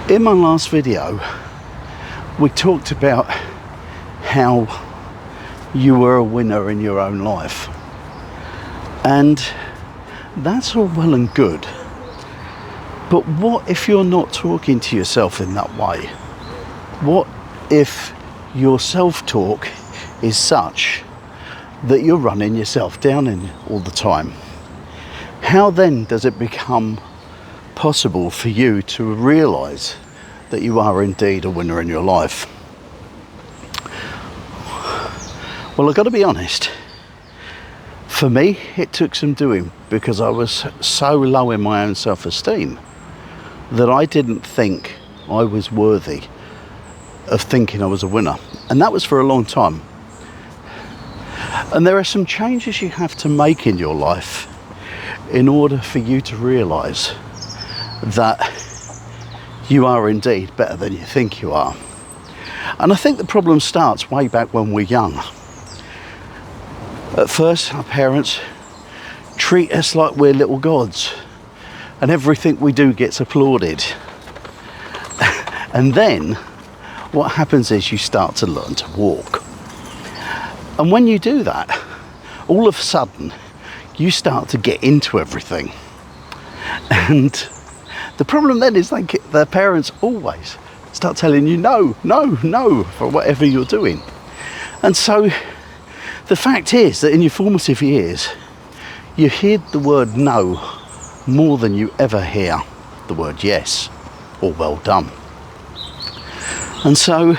In my last video, we talked about how you were a winner in your own life. And that's all well and good. But what if you're not talking to yourself in that way? What if your self-talk is such that you're running yourself down in all the time? How then does it become possible for you to realise that you are indeed a winner in your life? Well, I've got to be honest. For me, it took some doing, because I was so low in my own self-esteem that I didn't think I was worthy of thinking I was a winner. And that was for a long time. And there are some changes you have to make in your life in order for you to realise that you are indeed better than you think you are. And I think the problem starts way back when we're young. At first, our parents treat us like we're little gods, and everything we do gets applauded. And then what happens is you start to learn to walk. And when you do that, all of a sudden you start to get into everything. And the problem then is their parents always start telling you no for whatever you're doing. And so the fact is that in your formative years, you hear the word no more than you ever hear the word yes or well done. And so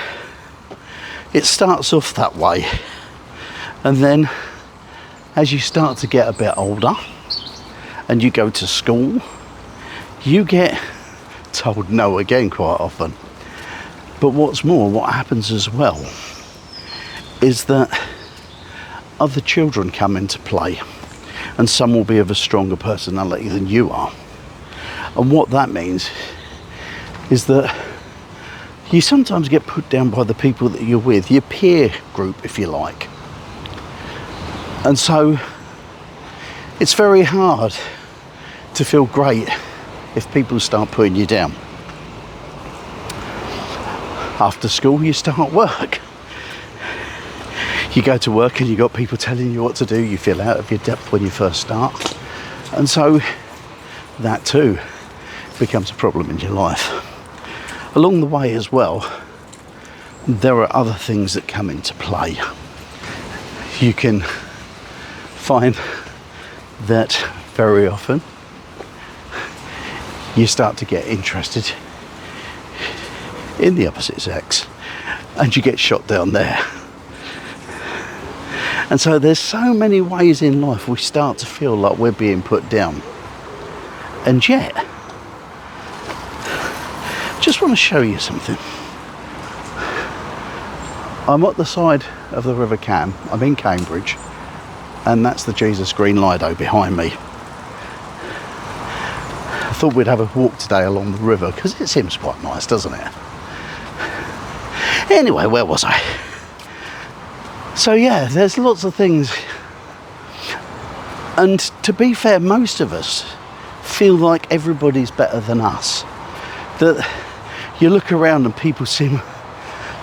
it starts off that way. And then as you start to get a bit older and you go to school, you get told no again quite often. But what's more, what happens as well is that other children come into play, and some will be of a stronger personality than you are. And what that means is that you sometimes get put down by the people that you're with, your peer group, if you like. And so it's very hard to feel great if people start putting you down. After school, you start work. You go to work and you got people telling you what to do. You feel out of your depth when you first start. And so that too becomes a problem in your life. Along the way as well, there are other things that come into play. You can find that very often you start to get interested in the opposite sex and you get shot down there. And so there's so many ways in life we start to feel like we're being put down. And yet, just want to show you something. I'm at the side of the River Cam. I'm in Cambridge, and that's the Jesus Green Lido behind me. I thought we'd have a walk today along the river because it seems quite nice, doesn't it? Anyway, where was I? So yeah, there's lots of things. And to be fair, most of us feel like everybody's better than us. That you look around and people seem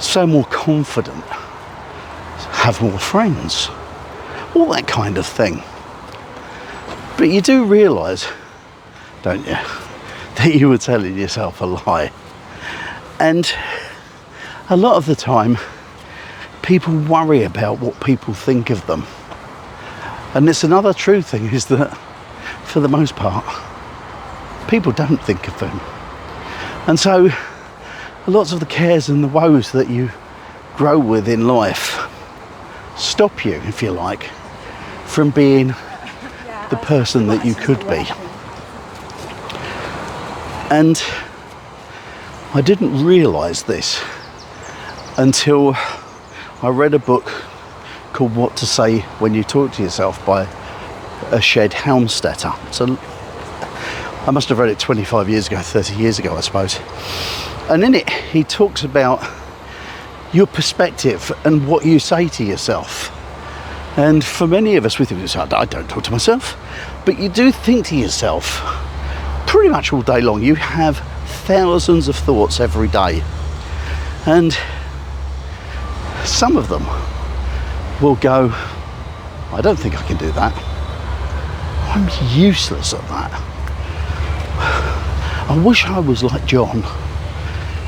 so more confident, have more friends, all that kind of thing. But you do realise, don't you, that you were telling yourself a lie. And a lot of the time, people worry about what people think of them. And it's another true thing is that, for the most part, people don't think of them. And so, lots of the cares and the woes that you grow with in life stop you, if you like, from being the person that you could be. And I didn't realise this until I read a book called What to Say When You Talk to Yourself by a Shed Helmstetter. So I must have read it 25 years ago, 30 years ago, I suppose. And in it, he talks about your perspective and what you say to yourself. And for many of us, we think, I don't talk to myself, but you do think to yourself pretty much all day long. You have thousands of thoughts every day, and some of them will go, I don't think I can do that. I'm useless at that. I wish I was like John.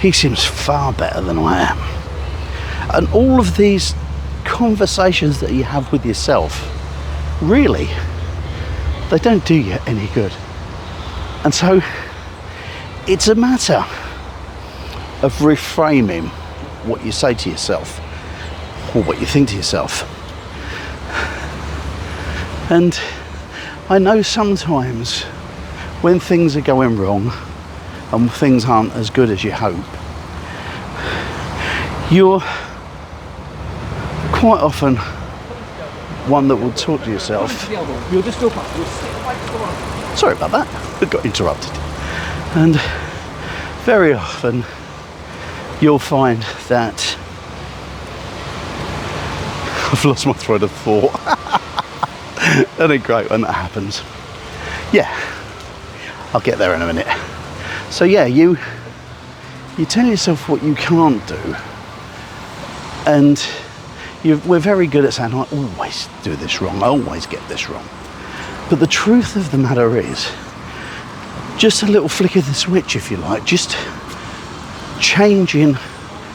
He seems far better than I am. And all of these conversations that you have with yourself, really, they don't do you any good. And so it's a matter of reframing what you say to yourself or what you think to yourself. And I know sometimes when things are going wrong and things aren't as good as you hope, you're quite often one that will talk to yourself. Sorry about that, I got interrupted. And very often you'll find that I've lost my thread of thought. Isn't it great when that happens? Yeah, I'll get there in a minute. So yeah, you tell yourself what you can't do, and we're very good at saying, I always do this wrong, I always get this wrong. But the truth of the matter is, just a little flick of the switch, if you like, just changing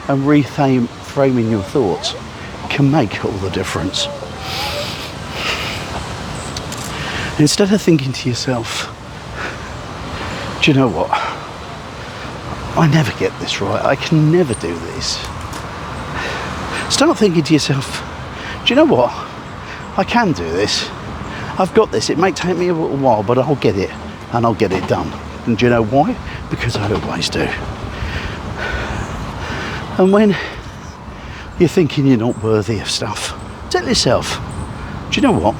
and reframing your thoughts can make all the difference. Instead of thinking to yourself, do you know what? I never get this right. I can never do this. Start thinking to yourself, do you know what? I can do this. I've got this. It may take me a little while, but I'll get it, and I'll get it done. And do you know why? Because I always do. And when you're thinking you're not worthy of stuff, tell yourself, do you know what?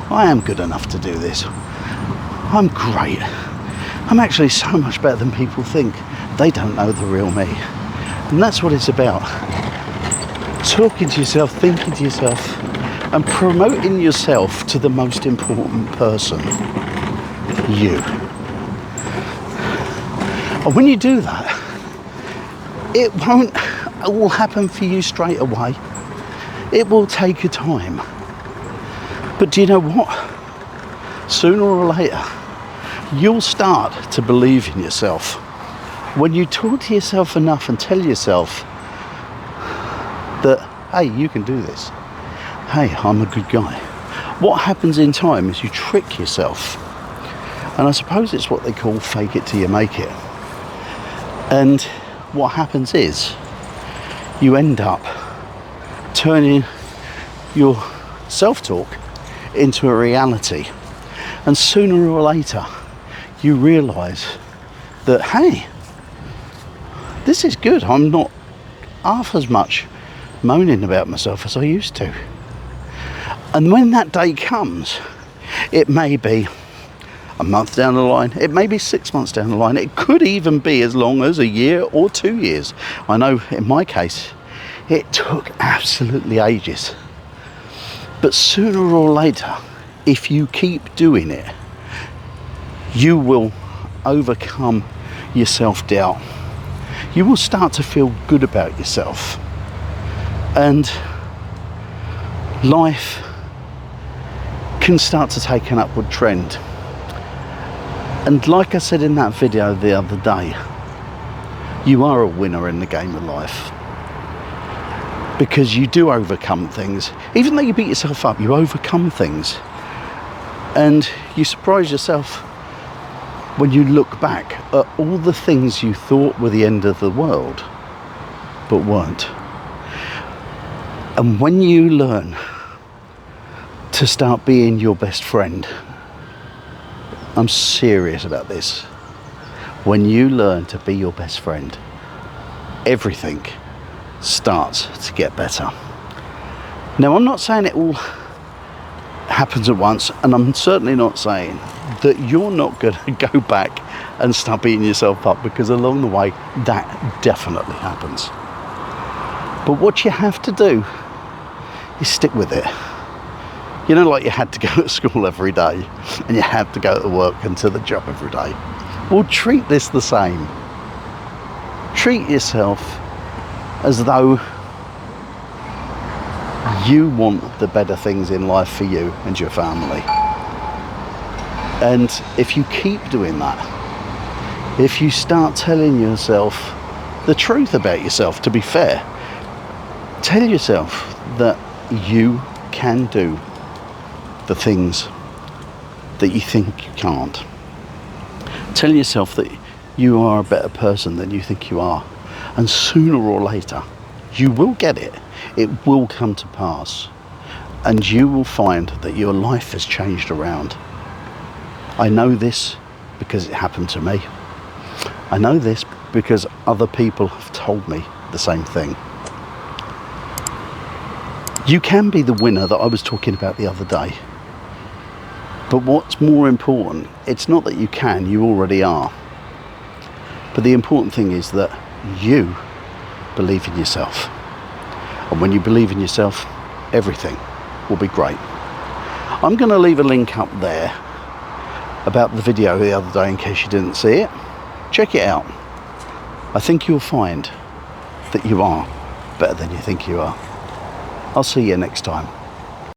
I am good enough to do this. I'm great. I'm actually so much better than people think. They don't know the real me. And that's what it's about. Talking to yourself, thinking to yourself, and promoting yourself to the most important person, you. And when you do that, it won't all happen for you straight away. It will take a time. But do you know what? Sooner or later, you'll start to believe in yourself. When you talk to yourself enough and tell yourself that, hey, you can do this. Hey, I'm a good guy. What happens in time is you trick yourself. And I suppose it's what they call fake it till you make it. And what happens is you end up turning your self-talk into a reality. And sooner or later, you realise that, hey, this is good. I'm not half as much moaning about myself as I used to. And when that day comes, it may be a month down the line, it may be 6 months down the line, it could even be as long as a year or 2 years. I know in my case, it took absolutely ages. But sooner or later, if you keep doing it, you will overcome your self-doubt. You will start to feel good about yourself. And life can start to take an upward trend. And like I said in that video the other day, you are a winner in the game of life. Because you do overcome things. Even though you beat yourself up, you overcome things. And you surprise yourself when you look back at all the things you thought were the end of the world, but weren't. And when you learn to start being your best friend, I'm serious about this. When you learn to be your best friend, everything starts to get better. Now, I'm not saying it all happens at once, and I'm certainly not saying that you're not going to go back and start beating yourself up, because along the way that definitely happens. But what you have to do is stick with it. You know, like you had to go to school every day and you had to go to work and to the job every day. Well, treat this the same. treat yourself as though you want the better things in life for you and your family. And if you keep doing that, if you start telling yourself the truth about yourself, to be fair, tell yourself that you can do the things that you think you can't. Tell yourself that you are a better person than you think you are, and sooner or later you will get it. It will come to pass, and you will find that your life has changed around. I know this because it happened to me. I know this because other people have told me the same thing. You can be the winner that I was talking about the other day. But what's more important, it's not that you can, you already are. But the important thing is that you believe in yourself. And when you believe in yourself, everything will be great. I'm going to leave a link up there about the video the other day in case you didn't see it. Check it out. I think you'll find that you are better than you think you are. I'll see you next time.